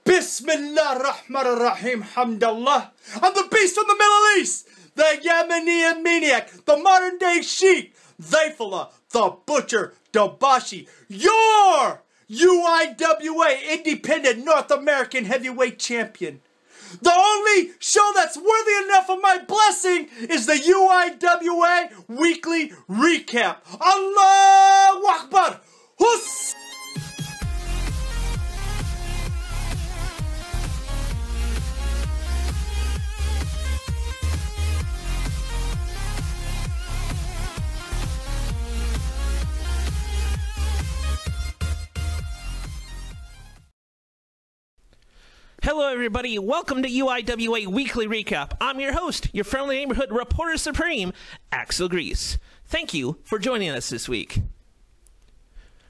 Bismillah Rahman Rahim Hamdallah. I'm the beast from the Middle East, the Yemeni maniac, the modern day sheik, Zaifullah, the butcher, Dabashi, your UIWA Independent North American Heavyweight Champion. The only show that's worthy enough of my blessing is the UIWA Weekly Recap. Allahu Akbar! Hus! Hello everybody, welcome to UIWA Weekly Recap. I'm your host, your friendly neighborhood reporter supreme, Axel Grease. Thank you for joining us this week.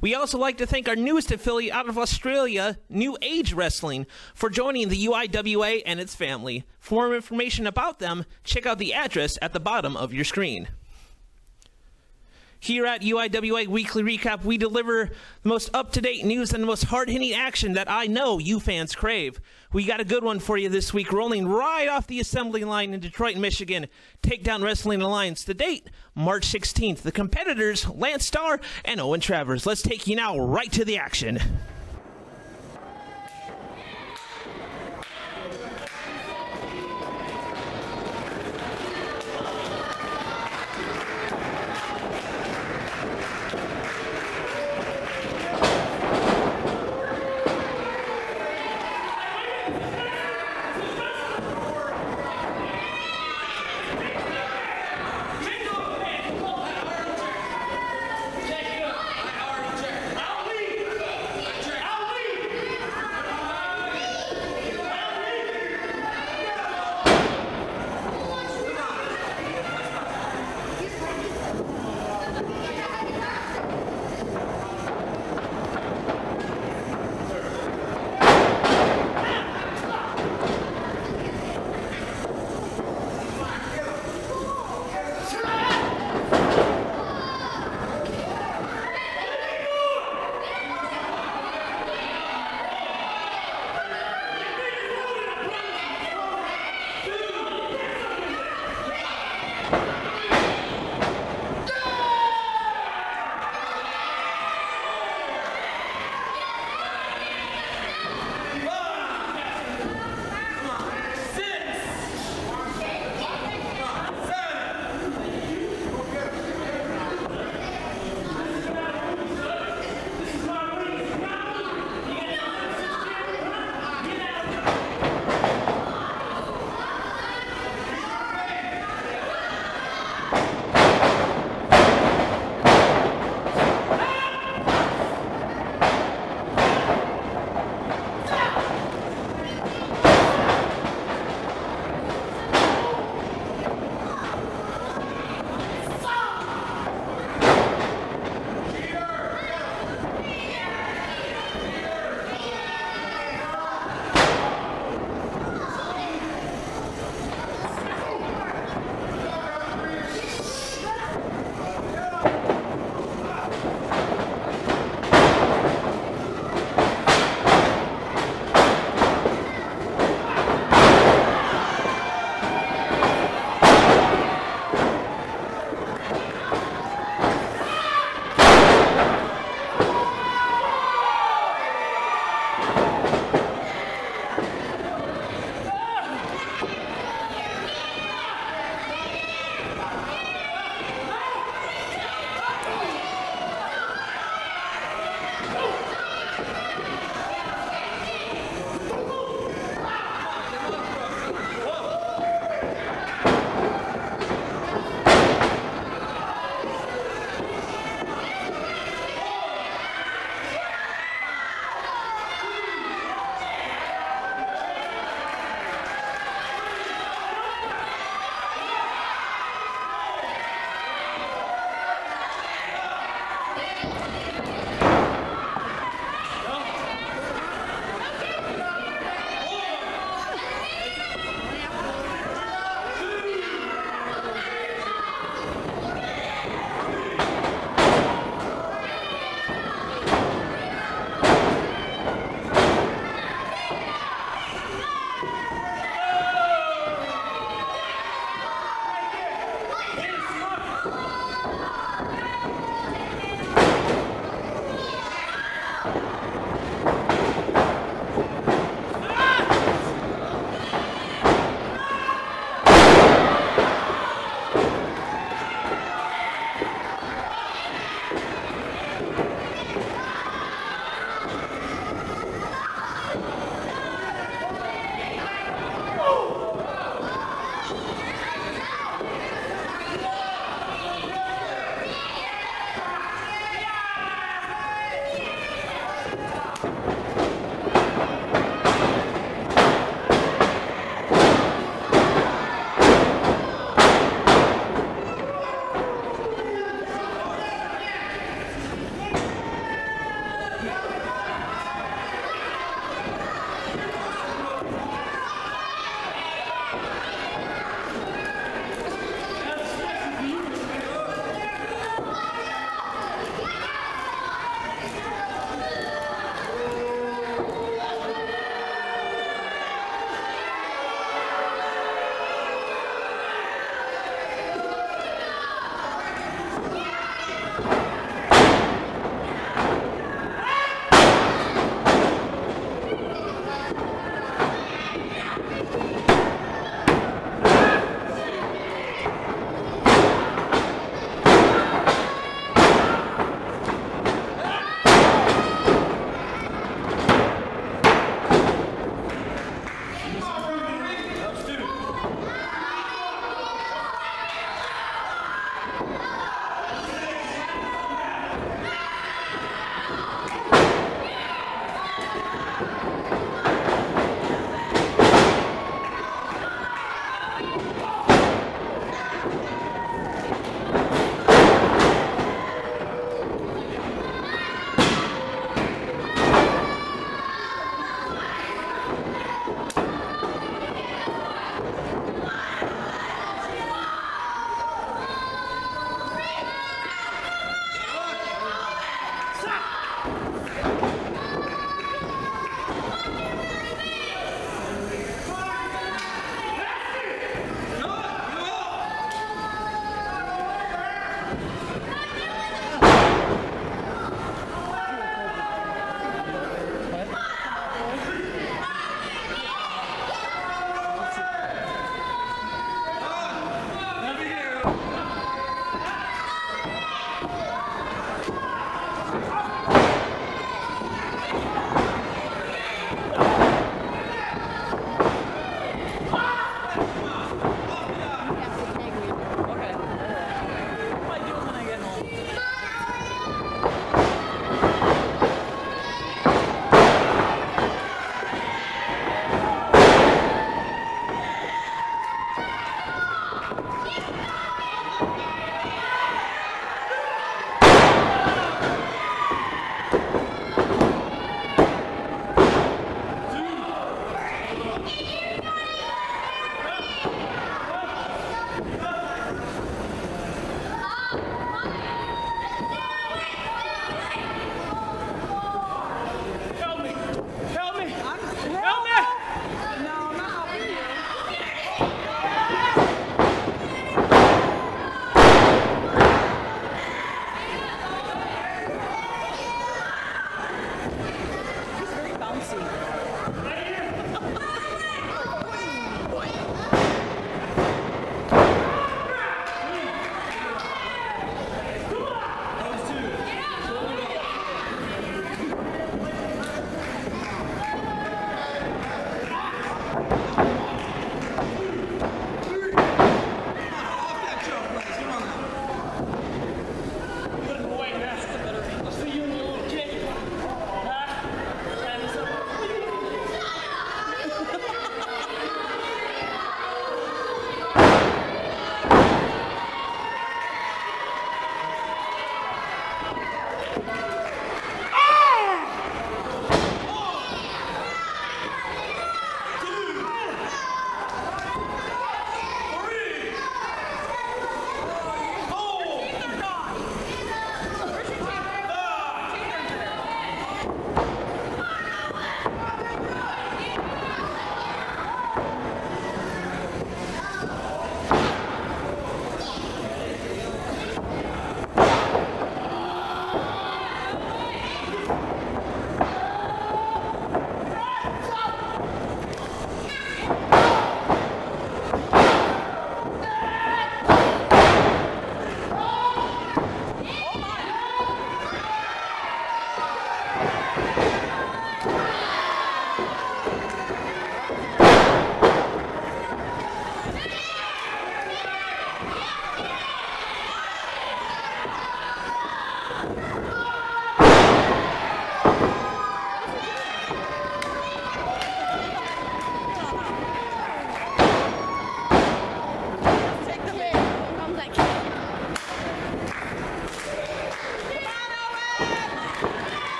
We also like to thank our newest affiliate out of Australia, New Age Wrestling, for joining the UIWA and its family. For more information about them, check out the address at the bottom of your screen. Here at UIWA Weekly Recap, we deliver the most up-to-date news and the most hard-hitting action that I know you fans crave. We got a good one for you this week, rolling right off the assembly line in Detroit, Michigan. Takedown Wrestling Alliance. The date, March 16th. The competitors, Lance Starr and Owen Travers. Let's take you now right to the action.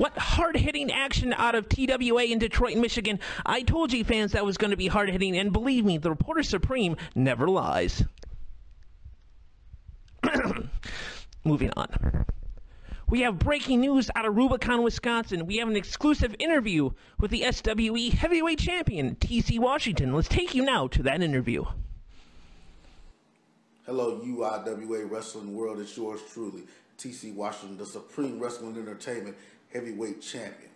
What hard-hitting action out of TWA in Detroit, Michigan. I told you fans that was going to be hard-hitting, and believe me, the Reporter Supreme never lies. Moving on. We have breaking news out of Rubicon, Wisconsin. We have an exclusive interview with the SWE heavyweight champion, TC Washington. Let's take you now to that interview. Hello, UIWA Wrestling World. It's yours truly, TC Washington, the Supreme Wrestling Entertainment Heavyweight Champion.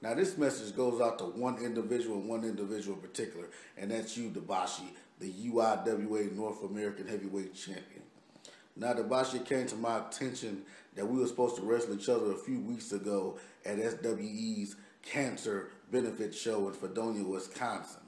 Now, this message goes out to one individual in particular, and that's you, Dabashi, the UIWA North American Heavyweight Champion. Now, Dabashi, it came to my attention that we were supposed to wrestle each other a few weeks ago at SWE's Cancer Benefit Show in Fredonia, Wisconsin.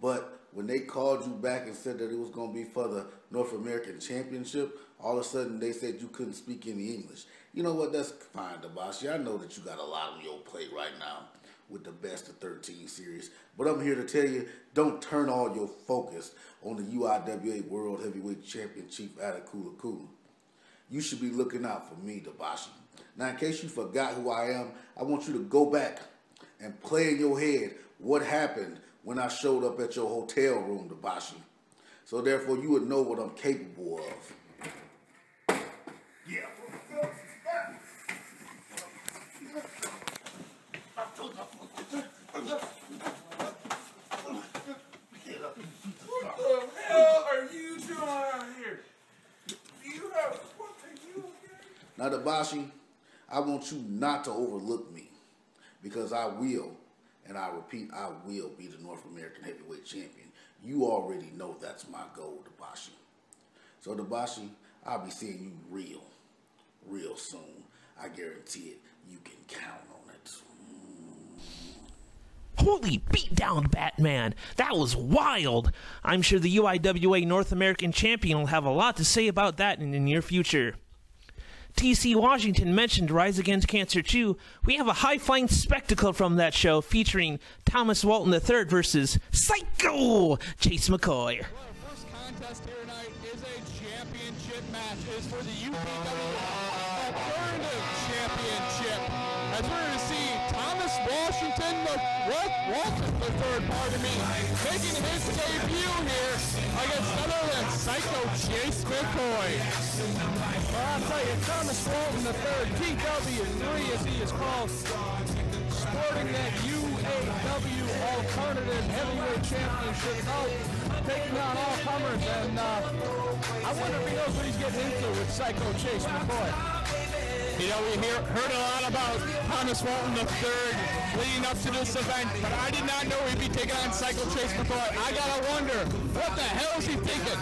But when they called you back and said that it was going to be for the North American Championship, all of a sudden they said you couldn't speak any English. You know what? That's fine, Dabashi. I know that you got a lot on your plate right now with the Best of 13 series. But I'm here to tell you, don't turn all your focus on the UIWA World Heavyweight Champion Chief Adekula Kula. You should be looking out for me, Dabashi. Now, in case you forgot who I am, I want you to go back and play in your head what happened when I showed up at your hotel room, Dabashi. So therefore, you would know what I'm capable of. Yeah. What the hell are you doing out here? What are you okay? Now, Dabashi, I want you not to overlook me, because I will, and I repeat, I will be the North American Heavyweight Champion. You already know that's my goal, Dabashi. So, Dabashi, I'll be seeing you real soon. I guarantee it. You can count on it. Holy beatdown, Batman. That was wild. I'm sure the UIWA North American Champion will have a lot to say about that in the near future. TC Washington mentioned Rise Against Cancer 2. We have a high-flying spectacle from that show featuring Thomas Walton III versus Psycho Chase McCoy. Well, our first contest here tonight is a championship match. It is for the UPW Alternative Championship. As we're going to see Thomas Washington, Walton III, pardon me, making his debut here against none other than Psycho Chase McCoy. Well, I'll tell you, Thomas Walton III, TW3 as he is called, sporting that UAW Alternative Heavyweight Championship belt, taking on all comers, and I wonder if he knows what he's getting into with Psycho Chase McCoy. You know, we heard a lot about Thomas Walton III leading up to this event, but I did not know he'd be taking on Psycho Chase McCoy. I gotta wonder, what the hell is he thinking?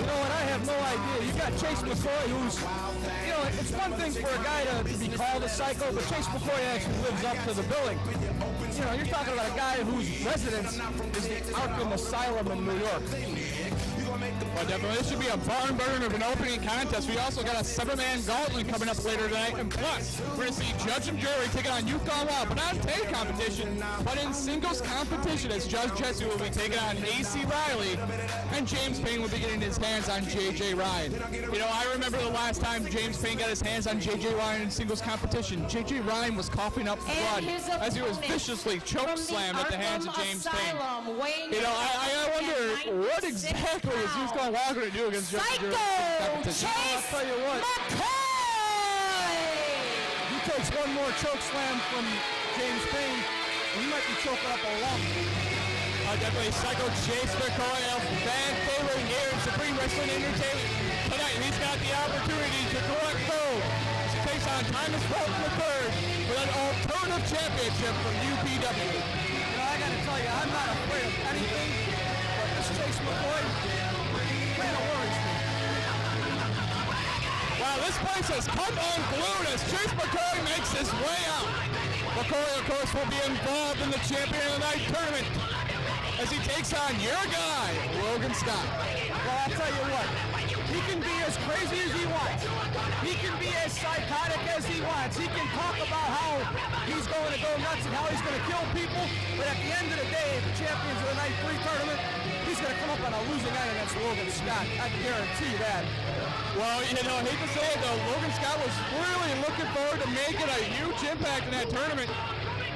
You know what, I have no idea. You got Chase McCoy, who's, you know, it's one thing for a guy to be called a psycho, but Chase McCoy actually lives up to the billing. You know, you're talking about a guy whose residence is the Arkham Asylum in New York. Well, definitely, this should be a barn burner of an opening contest. We also got a 7-man gauntlet coming up later tonight, and plus, we're going to see Judge and Jury taking on Yukon Law, but not in tag competition, but in singles competition, as Judge Jesse will be taking on AC Riley, and James Payne will be getting his hands on JJ Ryan. You know, I remember the last time James Payne got his hands on JJ Ryan in singles competition. JJ Ryan was coughing up blood as he was viciously choke slammed at the hands of James Payne. You know, I wonder what exactly is Yukon Law going to do against Judge and Jury competition. I'll tell you what. He takes one more choke slam from James Payne, and he might be choking up a lump. Definitely Psycho Chase McCoy, a fan favorite here in Supreme Wrestling Entertainment tonight. He's got the opportunity to collect gold. He takes on Thomas Walton III for an alternative championship from UPW. You know, I got to tell you, I'm not afraid of anything, but this Chase McCoy kind of worries me. Wow, this place has come unglued as Chase McCoy makes his way out. McCoy, of course, will be involved in the Champion of the Night tournament as he takes on your guy, Logan Scott. Well, I'll tell you what, he can be as crazy as he wants. wants. He can be as psychotic as he wants. He can talk about how he's going to go nuts and how he's going to kill people. But at the end of the day, the Champions of the Night 3 tournament, he's going to come up on a losing end against Logan Scott. I guarantee that. Well, you know, I hate to say it, though, Logan Scott was really looking forward to making a huge impact in that tournament.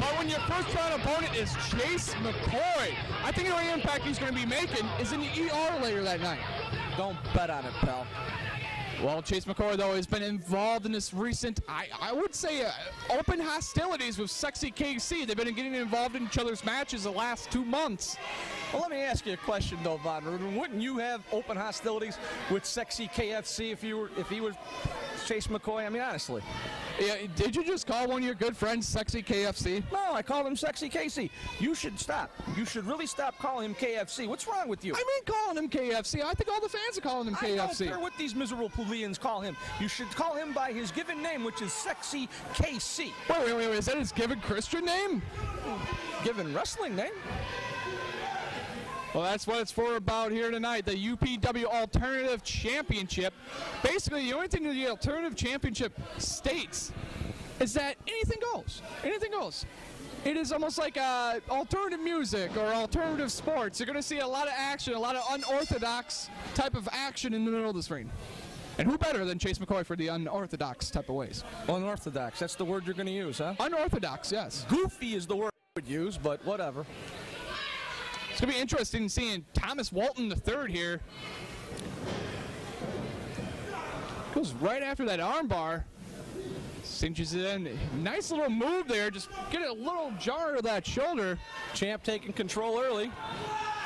But when your first round opponent is Chase McCoy, I think the only impact he's going to be making is in the ER later that night. Don't bet on it, pal. Well, Chase McCoy, though, has been involved in this recent, I would say, open hostilities with Sexy KC. They've been getting involved in each other's matches the last 2 months. Well, let me ask you a question, though, Von Rudin. Wouldn't you have open hostilities with Sexy KFC if he was Chase McCoy? I mean, honestly. Yeah, did you just call one of your good friends Sexy KFC? No, I called him Sexy KC. You should stop. You should really stop calling him KFC. What's wrong with you? I mean calling him KFC. I think all the fans are calling him KFC. I don't care what these miserable plebeians call him. You should call him by his given name, which is Sexy KC. Wait. Is that his given Christian name? Given wrestling name? Well, that's what it's for about here tonight, the UPW Alternative Championship. Basically, the only thing that the Alternative Championship states is that anything goes. Anything goes. It is almost like alternative music or alternative sports. You're going to see a lot of action, a lot of unorthodox type of action in the middle of the screen. And who better than Chase McCoy for the unorthodox type of ways? Unorthodox, that's the word you're going to use, huh? Unorthodox, yes. Goofy is the word I would use, but whatever. It's going to be interesting seeing Thomas Walton III here. Goes right after that armbar. Cinches it in. Nice little move there. Just get a little jar to that shoulder. Champ taking control early.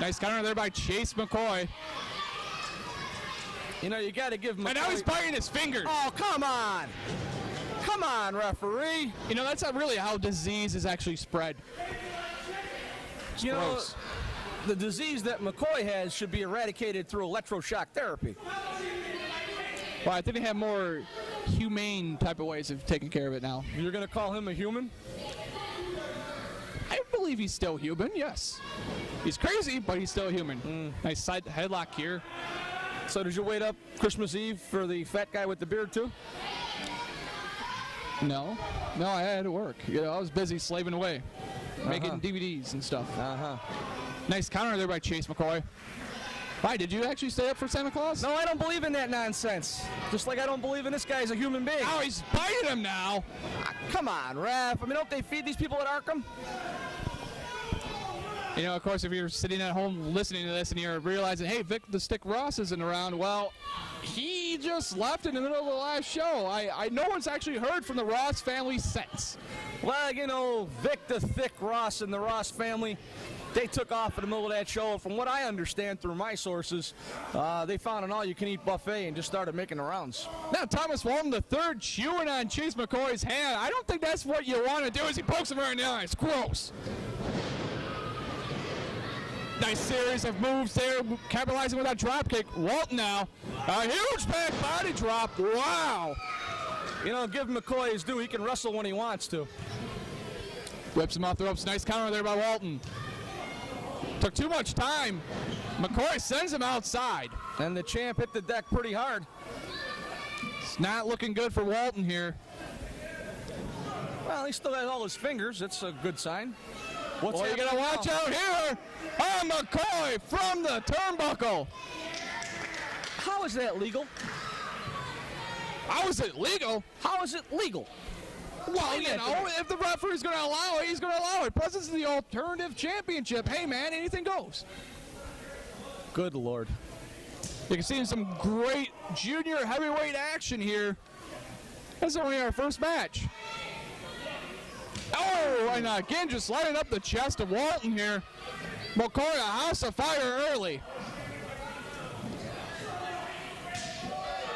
Nice counter there by Chase McCoy. You know, you got to give McCoy... And now he's biting his fingers. Oh, come on. Come on, referee. You know, that's not really how disease is actually spread. It's gross. The disease that McCoy has should be eradicated through electroshock therapy. Well, I think they have more humane type of ways of taking care of it now. You're going to call him a human? I believe he's still human, yes. He's crazy, but he's still human. Nice side headlock here. So did you wait up Christmas Eve for the fat guy with the beard, too? No, I had to work. You know, I was busy slaving away, making DVDs and stuff. Nice counter there by Chase McCoy. Why, did you actually stay up for Santa Claus? No, I don't believe in that nonsense. Just like I don't believe in this guy's a human being. Oh, he's biting him now. Come on, ref. I mean, don't they feed these people at Arkham? You know, of course, if you're sitting at home listening to this and you're realizing, hey, Vic the Stick Ross isn't around, well, he just left in the middle of the last show. No one's actually heard from the Ross family since. Well, you know, Vic the Thick Ross and the Ross family, they took off in the middle of that show. From what I understand through my sources, they found an all-you-can-eat buffet and just started making the rounds. Now Thomas Walton III chewing on Chase McCoy's hand. I don't think that's what you want to do as he pokes him right in the eye. It's gross. Nice series of moves there, capitalizing with that drop kick. Walton now, a huge back body drop. Wow. You know, give McCoy his due. He can wrestle when he wants to. Whips him off the ropes. Nice counter there by Walton. Took too much time. McCoy sends him outside. And the champ hit the deck pretty hard. It's not looking good for Walton here. Well, he still has all his fingers. That's a good sign. What's you got to watch out here. Oh, McCoy from the turnbuckle. How is that legal? How is it legal? How is it legal? Well, you know, if the referee's going to allow it, he's going to allow it. Plus, this is the Alternative Championship. Hey, man, anything goes. Good Lord. You can see some great junior heavyweight action here. That's only our first match. Oh, and again, just lighting up the chest of Walton here. McCoy, a house of fire early.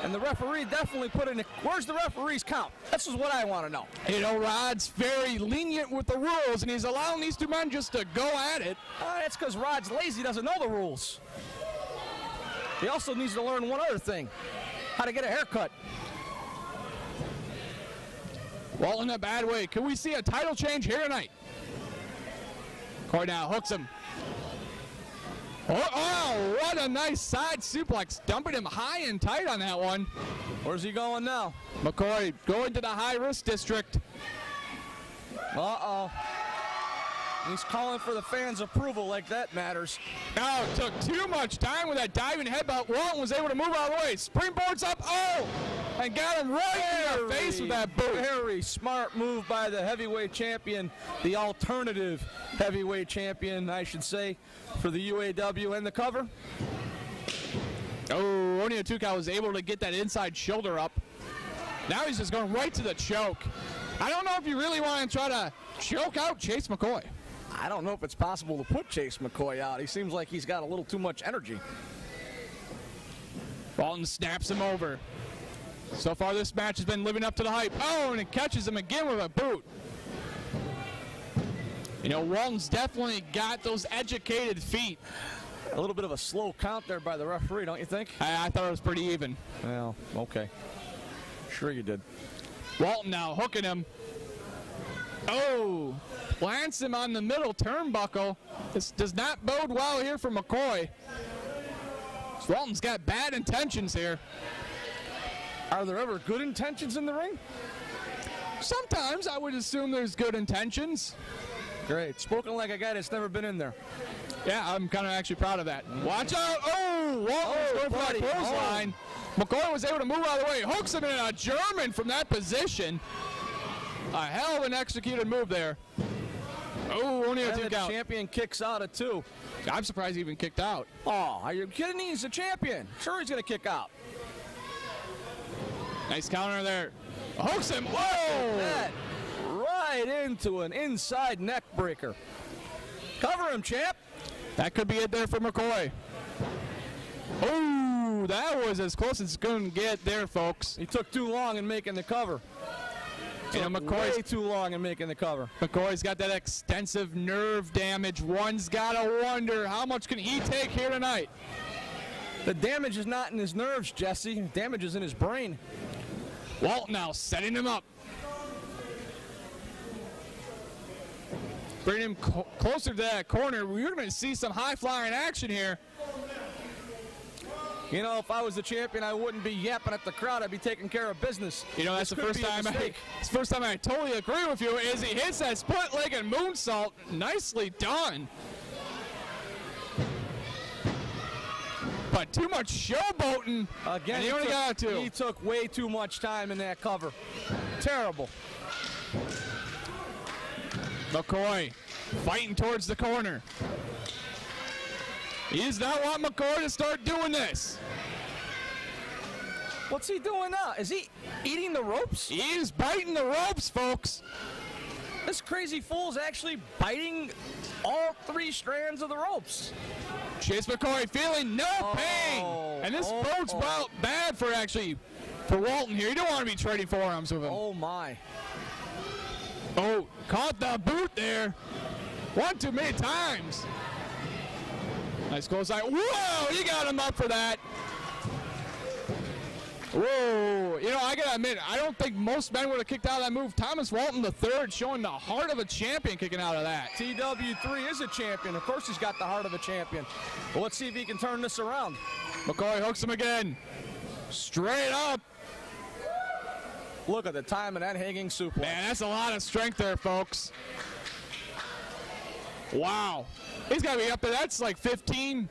And the referee definitely put in, where's the referee's count? This is what I want to know. You know, Rod's very lenient with the rules, and he's allowing these two men just to go at it. That's because Rod's lazy, doesn't know the rules. He also needs to learn one other thing, how to get a haircut. Walton in a bad way. Can we see a title change here tonight? Corey now hooks him. Oh, what a nice side suplex. Dumping him high and tight on that one. Where's he going now? McCoy going to the high-risk district. Uh-oh. He's calling for the fans' approval like that matters. Oh, took too much time with that diving headbutt. Walton was able to move out of the way. Springboards up. Oh! And got him right in the face with that boot. Very smart move by the heavyweight champion, the alternative heavyweight champion, I should say, for the UAW and the cover. Oh, Onitsuka was able to get that inside shoulder up. Now he's just going right to the choke. I don't know if you really want to try to choke out Chase McCoy. I don't know if it's possible to put Chase McCoy out. He seems like he's got a little too much energy. Walton snaps him over. So far this match has been living up to the hype. Oh, and it catches him again with a boot. You know, Walton's definitely got those educated feet. A little bit of a slow count there by the referee, don't you think? I thought it was pretty even. Well, okay. Sure you did. Walton now hooking him. Oh, plants him on the middle turnbuckle. This does not bode well here for McCoy. Walton's got bad intentions here. Are there ever good intentions in the ring? Sometimes I would assume there's good intentions. Great. Spoken like a guy that's never been in there. Yeah, I'm kind of actually proud of that. Watch out. Oh, Walton's going for that clothesline. McCoy was able to move out of the way. Hooks him in a German from that position. A hell of an executed move there. Oh, only a 2 count. The champion kicks out at 2. I'm surprised he even kicked out. Oh, are you kidding me? He's the champion. Sure he's going to kick out. Nice counter there. Hooks him. Whoa! Right into an inside neck breaker. Cover him, champ. That could be it there for McCoy. Oh, that was as close as it's going to get there, folks. He took too long in making the cover. McCoy's way too long in making the cover. McCoy's got that extensive nerve damage. One's got to wonder how much can he take here tonight. The damage is not in his nerves, Jesse. The damage is in his brain. Walton now setting him up. Bring him closer to that corner. We're going to see some high-flying action here. You know, if I was the champion, I wouldn't be yapping at the crowd. I'd be taking care of business. You know, that's the first time I totally agree with you, is he hits that split-legged moonsault. Nicely done. But too much showboating. Again, and he only got 2. He took way too much time in that cover. Terrible. McCoy fighting towards the corner. He does not want McCoy to start doing this. What's he doing now? Is he eating the ropes? He is biting the ropes, folks. This crazy fool's actually biting all 3 strands of the ropes. Chase McCoy feeling no pain. And this bodes bad for Walton here. You don't want to be trading forearms with him. Oh, my. Oh, caught the boot there. 1 too many times. Nice close eye. Whoa, he got him up for that. Whoa, you know, I gotta admit, I don't think most men would have kicked out of that move. Thomas Walton III showing the heart of a champion kicking out of that. TW3 is a champion. Of course he's got the heart of a champion. Well, let's see if he can turn this around. McCoy hooks him again. Straight up. Look at the time of that hanging suplex. Man, that's a lot of strength there, folks. Wow. He's got to be up there. That's like 15,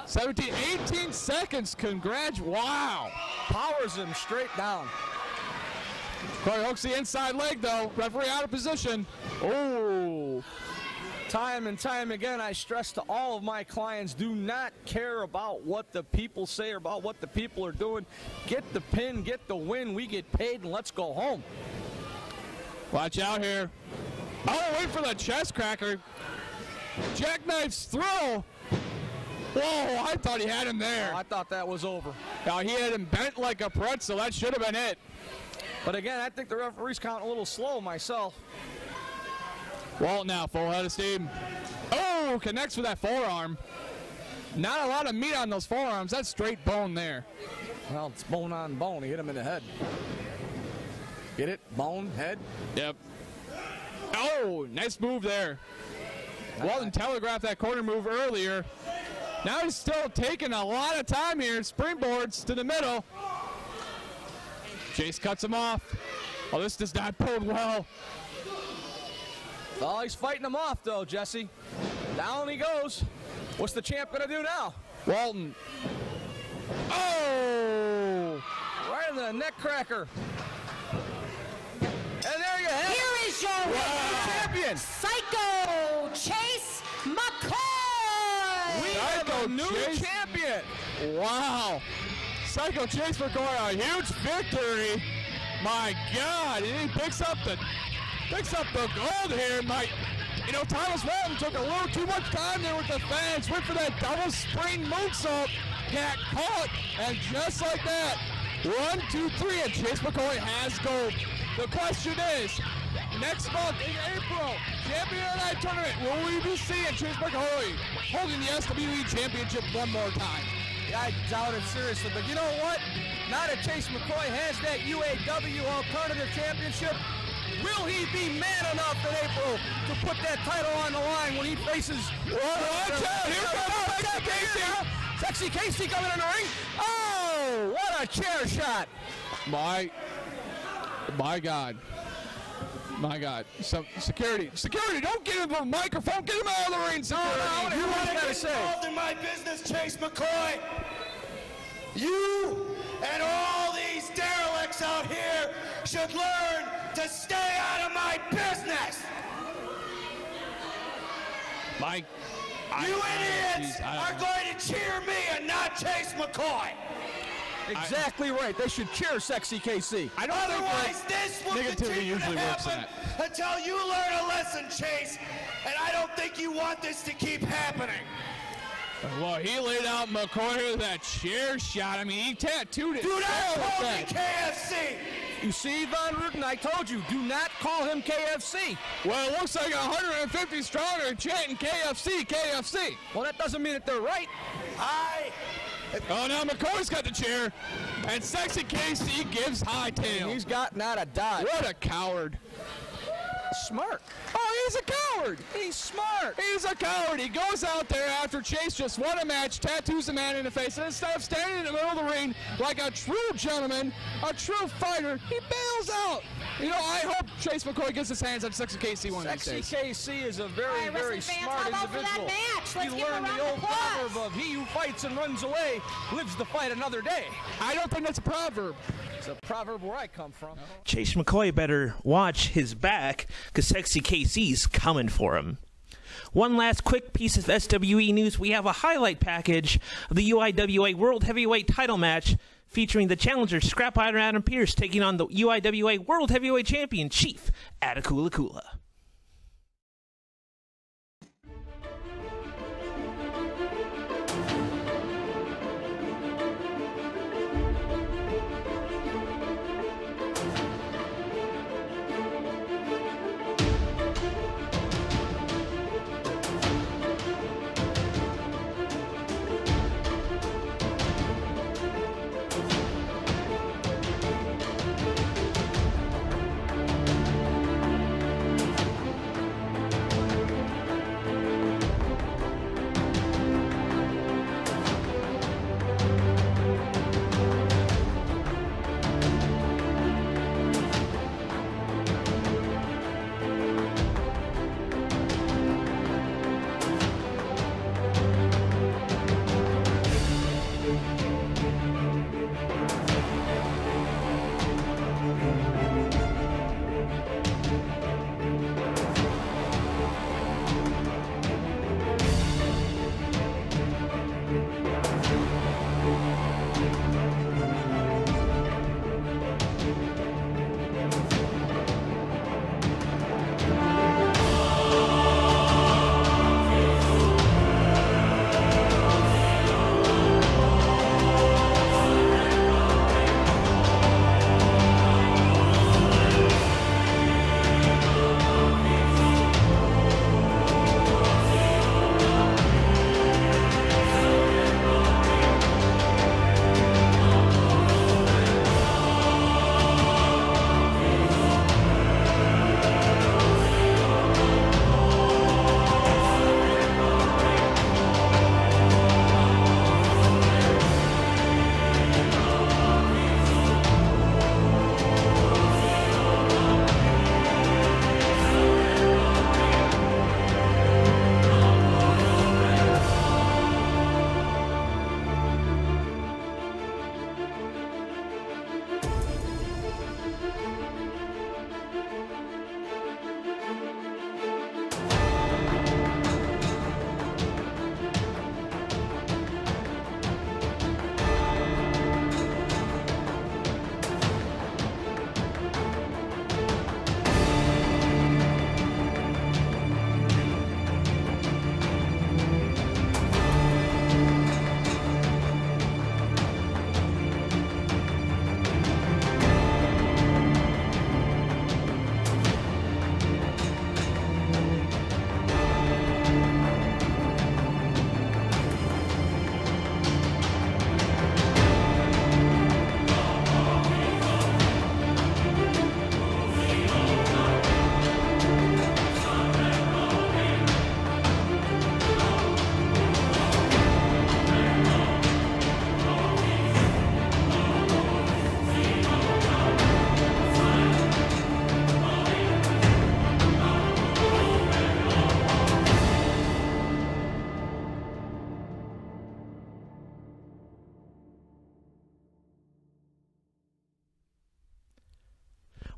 17, 18 seconds. Congrats. Wow. Powers him straight down. Corey hooks the inside leg, though. Referee out of position. Oh. Time and time again, I stress to all of my clients, do not care about what the people say or about what the people are doing. Get the pin, get the win, we get paid, and let's go home. Watch out here. Oh, wait for the chest cracker. Jackknife's throw. Whoa, I thought he had him there. Oh, I thought that was over. Now, he had him bent like a pretzel. That should have been it. But again, I think the referee's counting a little slow myself. Walton now, full head of steam. Oh, connects with that forearm. Not a lot of meat on those forearms. That's straight bone there. Well, it's bone on bone. He hit him in the head. Get it? Bone, head? Yep. Oh, nice move there. Walton telegraphed that corner move earlier. Now he's still taking a lot of time here. Springboards to the middle. Chase cuts him off. Oh, this does not bode well. Oh, he's fighting him off, though, Jesse. Down he goes. What's the champ going to do now? Walton. Oh! Right in the neck cracker. And there you have it. Here is your Champion. Psycho Chase McCoy. We have a new champion. Wow. Psycho Chase McCoy, a huge victory. My God, and he picks up the gold here. Thomas Walton took a little too much time there with the fans. Went for that double spring moonsault. Got caught, and just like that, 1, 2, 3, and Chase McCoy has gold. The question is, next month in April, Champion of the Night Tournament, will we be seeing Chase McCoy holding the SWE Championship one more time? I doubt it seriously, but you know what? Now that Chase McCoy has that UAW Alternative Championship, will he be man enough in April to put that title on the line when he faces... Watch out! Here comes Sexy Casey! Sexy Casey coming in the ring. Oh, what a chair shot! My God. My God. Security, don't get him a microphone. Get him out of the ring, security. You want to get involved in my business, Chase McCoy? You and all these derelicts out here should learn to stay out of my business. You idiots are going to cheer me and not Chase McCoy. Exactly right. They should cheer Sexy KC. Otherwise, this will continue to happen until you learn a lesson, Chase. And I don't think you want this to keep happening. Well, he laid out McCoy with that chair shot. I mean, he tattooed it. Do not call me KFC. You see, Von Ruten, I told you, do not call him KFC. Well, it looks like 150 strong are chanting KFC, KFC. Well, that doesn't mean that they're right. Oh, now McCoy's got the chair, and Sexy Casey gives hightail. He's got not a dodge. What a coward. Smart. Oh, he's a coward. He's smart. He's a coward. He goes out there after Chase just won a match, tattoos a man in the face, and instead of standing in the middle of the ring like a true gentleman, a true fighter, he bails out. I hope Chase McCoy gets his hands on Sexy Casey one of these days. Sexy KC is a very, very smart individual. Let's he give learned him a the round old of applause. proverb of he who fights and runs away lives to fight another day. I don't think that's a proverb. It's a proverb where I come from. Chase McCoy better watch his back, because Sexy KC's coming for him. One last quick piece of SWE news. We have a highlight package of the UIWA World Heavyweight title match featuring the challenger Scrap Fighter Adam Pearce taking on the UIWA World Heavyweight Champion Chief Atakula Kula.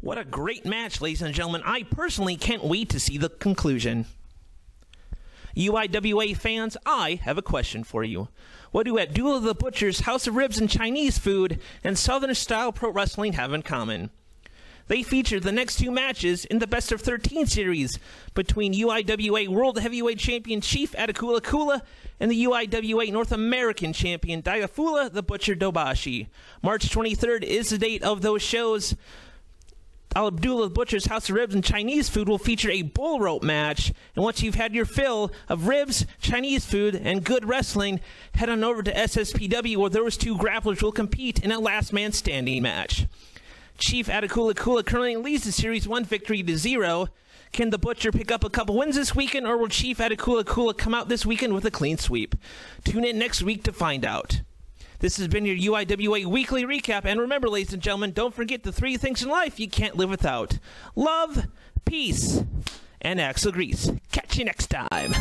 What a great match, ladies and gentlemen. I personally can't wait to see the conclusion. UIWA fans, I have a question for you. What do Abdullah the Butcher's House of Ribs and Chinese food and Southern-style pro wrestling have in common? They feature the next two matches in the Best of 13 series between UIWA World Heavyweight Champion Chief Atakula Kula and the UIWA North American Champion Diafula the Butcher Dobashi. March 23rd is the date of those shows. Abdullah the Butcher's House of Ribs and Chinese food will feature a bull rope match. And once you've had your fill of ribs, Chinese food, and good wrestling, head on over to SSPW where those two grapplers will compete in a last man standing match. Chief Atakula Kula currently leads the series 1 victory to 0. Can the Butcher pick up a couple wins this weekend, or will Chief Atakula Kula come out this weekend with a clean sweep? Tune in next week to find out. This has been your UIWA Weekly Recap, and remember, ladies and gentlemen, don't forget the 3 things in life you can't live without. Love, peace, and axle grease. Catch you next time.